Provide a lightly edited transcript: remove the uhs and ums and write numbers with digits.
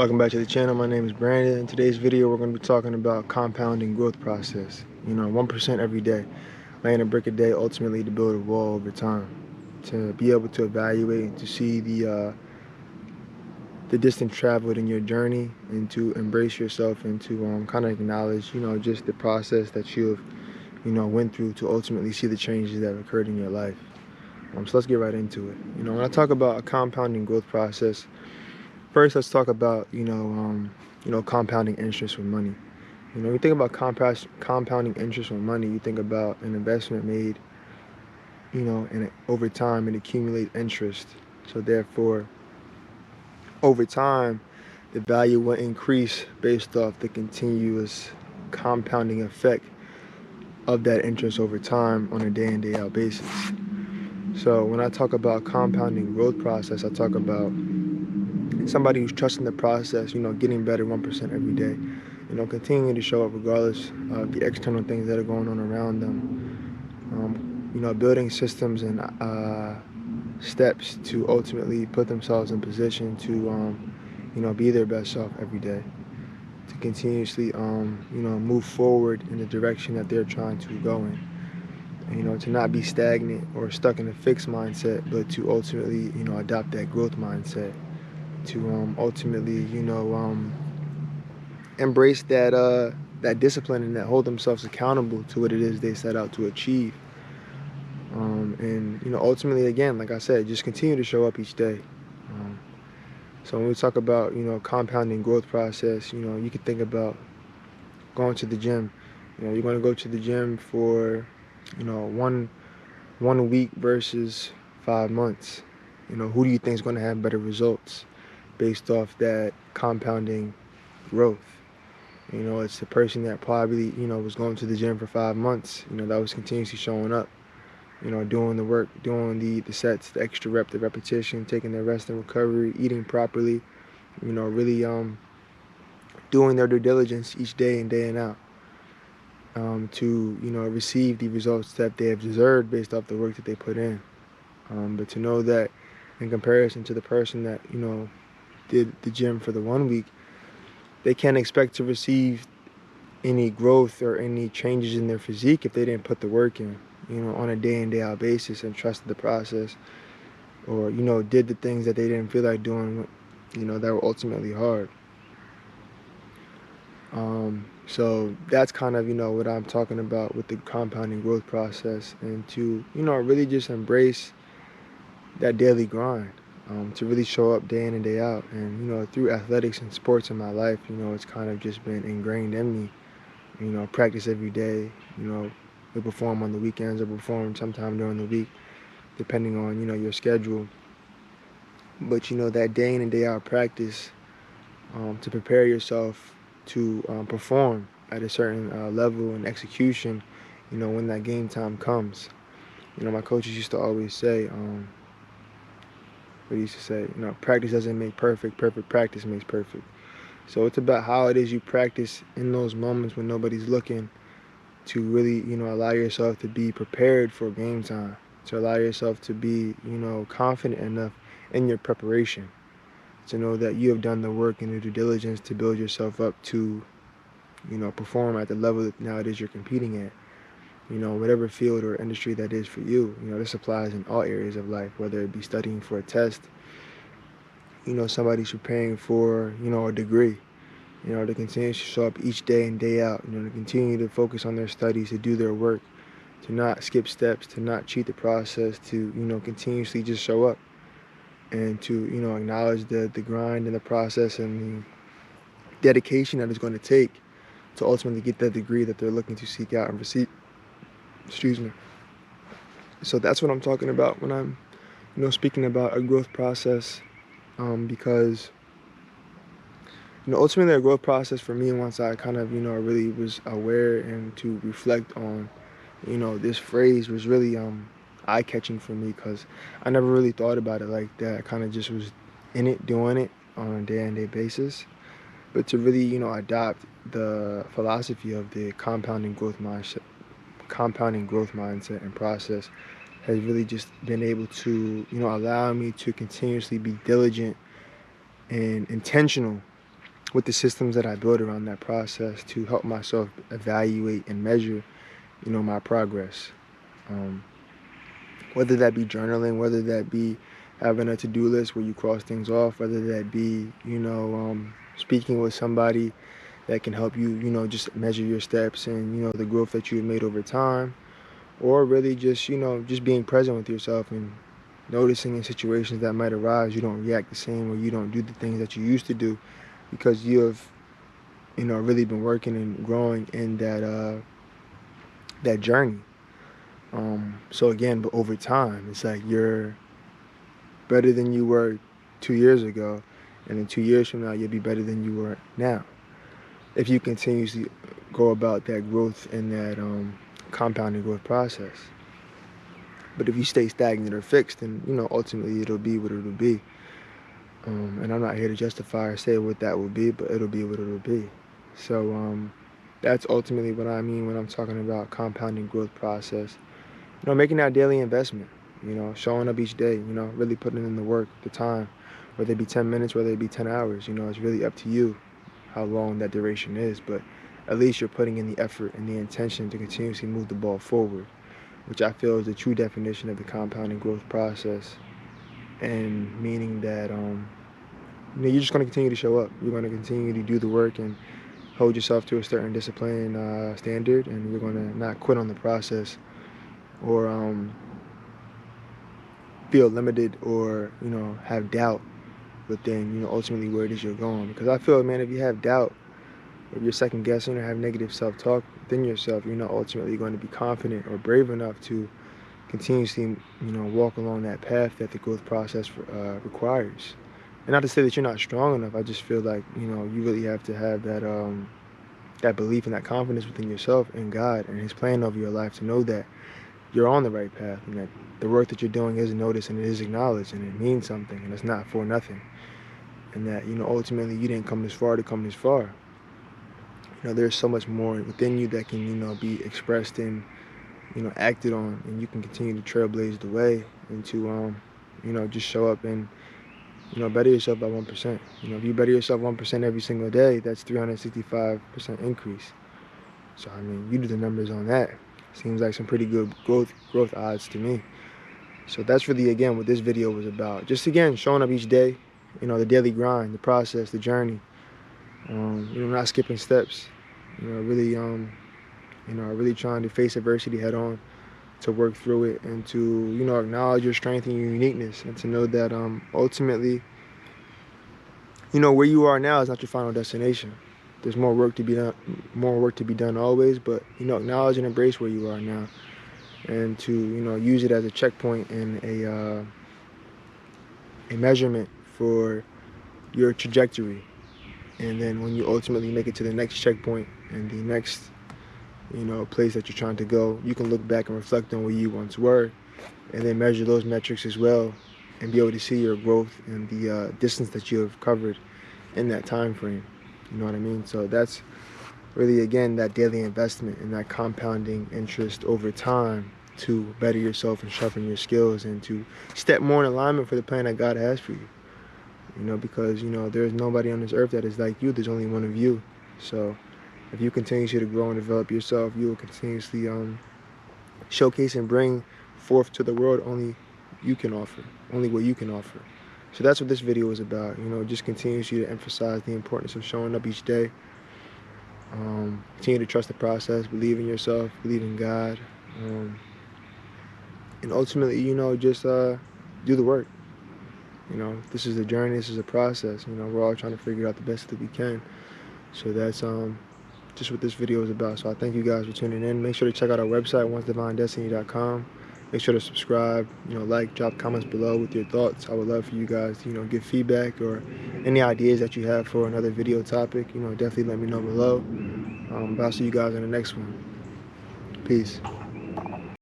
Welcome back to the channel. My name is Brandon. In today's video, we're going to be talking about compounding growth process. 1% every day, laying a brick a day, ultimately to build a wall over time. To be able to evaluate and to see the distance traveled in your journey, and to embrace yourself, and to kind of acknowledge, just the process that you have, went through to ultimately see the changes that have occurred in your life. So let's get right into it. When I talk about a compounding growth process, first, let's talk about compounding interest with money. You think about compounding interest with money. You think about an investment made, and over time it accumulates interest. So therefore, over time, the value will increase based off the continuous compounding effect of that interest over time on a day in, day out basis. So when I talk about compounding growth process, I talk about somebody who's trusting the process, getting better 1% every day, continuing to show up regardless of the external things that are going on around them, building systems and steps to ultimately put themselves in position to, be their best self every day, to continuously, move forward in the direction that they're trying to go in. To not be stagnant or stuck in a fixed mindset, but to ultimately, adopt that growth mindset, to ultimately, embrace that discipline and that hold themselves accountable to what it is they set out to achieve. And ultimately, again, like I said, just continue to show up each day. So when we talk about compounding growth process, you can think about going to the gym. You're going to go to the gym for one week versus 5 months. Who do you think is going to have better results based off that compounding growth? It's the person that probably, was going to the gym for 5 months, that was continuously showing up, doing the work, doing the sets, the extra rep, the repetition, taking their rest and recovery, eating properly, really doing their due diligence each day in, day and out, to, receive the results that they have deserved based off the work that they put in. But to know that in comparison to the person that, did the gym for the 1 week, they can't expect to receive any growth or any changes in their physique if they didn't put the work in, on a day in, day out basis, and trusted the process, or, did the things that they didn't feel like doing, that were ultimately hard. So that's kind of, what I'm talking about with the compounding growth process, and to, really just embrace that daily grind, to really show up day in and day out. And, through athletics and sports in my life, it's kind of just been ingrained in me, practice every day, we perform on the weekends or perform sometime during the week, depending on, your schedule. But, that day in and day out practice, to prepare yourself to perform at a certain level and execution, when that game time comes. My coaches used to always say, practice doesn't make perfect, perfect practice makes perfect. So it's about how it is you practice in those moments when nobody's looking, to really, allow yourself to be prepared for game time, to allow yourself to be, confident enough in your preparation, to know that you have done the work and the due diligence to build yourself up to, perform at the level that now it is you're competing at. Whatever field or industry that is for you. This applies in all areas of life, whether it be studying for a test, somebody's preparing for, a degree, to continue to show up each day and day out, to continue to focus on their studies, to do their work, to not skip steps, to not cheat the process, to, continuously just show up, and to, acknowledge the grind and the process and the dedication that it's going to take to ultimately get that degree that they're looking to seek out and receive. Excuse me. So that's what I'm talking about when I'm, speaking about a growth process, because, ultimately a growth process for me, once I kind of, really was aware and to reflect on, this phrase, was really eye-catching for me, because I never really thought about it like that. I kind of just was in it, doing it on a day-to-day basis. But to really, adopt the philosophy of the compounding growth mindset and process, has really just been able to, allow me to continuously be diligent and intentional with the systems that I build around that process to help myself evaluate and measure, my progress. Um, whether that be journaling, whether that be having a to-do list where you cross things off, whether that be, speaking with somebody that can help you, just measure your steps and, the growth that you've made over time, or really just, just being present with yourself and noticing in situations that might arise, you don't react the same or you don't do the things that you used to do because you have, really been working and growing in that journey. So again, but over time, it's like you're better than you were 2 years ago, and in 2 years from now, you'll be better than you were now. If you continuously go about that growth and that compounding growth process. But if you stay stagnant or fixed, then ultimately it'll be what it'll be. And I'm not here to justify or say what that will be, but it'll be what it'll be. So that's ultimately what I mean when I'm talking about compounding growth process. Making that daily investment, showing up each day, really putting in the work, the time, whether it be 10 minutes, whether it be 10 hours, it's really up to you how long that duration is, but at least you're putting in the effort and the intention to continuously move the ball forward, which I feel is the true definition of the compounding growth process, and meaning that, you're just going to continue to show up. You're going to continue to do the work and hold yourself to a certain discipline standard, and you're going to not quit on the process or feel limited or have doubt within ultimately where it is you're going. Because I feel, man, if you have doubt, if you're second guessing or have negative self-talk within yourself, you're not ultimately going to be confident or brave enough to continuously walk along that path that the growth process requires. And not to say that you're not strong enough, I just feel like you really have to have that belief and that confidence within yourself and God and His plan over your life to know that you're on the right path and that the work that you're doing is noticed and it is acknowledged and it means something and it's not for nothing. And that, ultimately you didn't come this far to come this far. There's so much more within you that can, be expressed and, acted on, and you can continue to trailblaze the way and to, just show up and, better yourself by 1%. If you better yourself 1% every single day, that's 365% increase. So, you do the numbers on that. Seems like some pretty good growth odds to me. So that's really, again, what this video was about. Just, again, showing up each day, the daily grind, the process, the journey. Not skipping steps. Really, really trying to face adversity head on, to work through it, and to, acknowledge your strength and your uniqueness, and to know that ultimately, where you are now is not your final destination. There's more work to be done always, but acknowledge and embrace where you are now, and to use it as a checkpoint and a measurement for your trajectory. And then when you ultimately make it to the next checkpoint and the next place that you're trying to go, you can look back and reflect on where you once were, and then measure those metrics as well, and be able to see your growth and the distance that you have covered in that time frame. You know what I mean? So that's really, again, that daily investment and that compounding interest over time to better yourself and sharpen your skills and to step more in alignment for the plan that God has for you. Because, there's nobody on this earth that is like you. There's only one of you. So if you continue to grow and develop yourself, you will continuously showcase and bring forth to the world only what you can offer. So that's what this video is about. Just continues to emphasize the importance of showing up each day. Continue to trust the process, believe in yourself, believe in God, and ultimately, just do the work. This is a journey, this is a process. We're all trying to figure out the best that we can. So that's just what this video is about. So I thank you guys for tuning in. Make sure to check out our website, oncedivinedestiny.com. Make sure to subscribe, like, drop comments below with your thoughts. I would love for you guys to, give feedback or any ideas that you have for another video topic. Definitely let me know below. But I'll see you guys in the next one. Peace.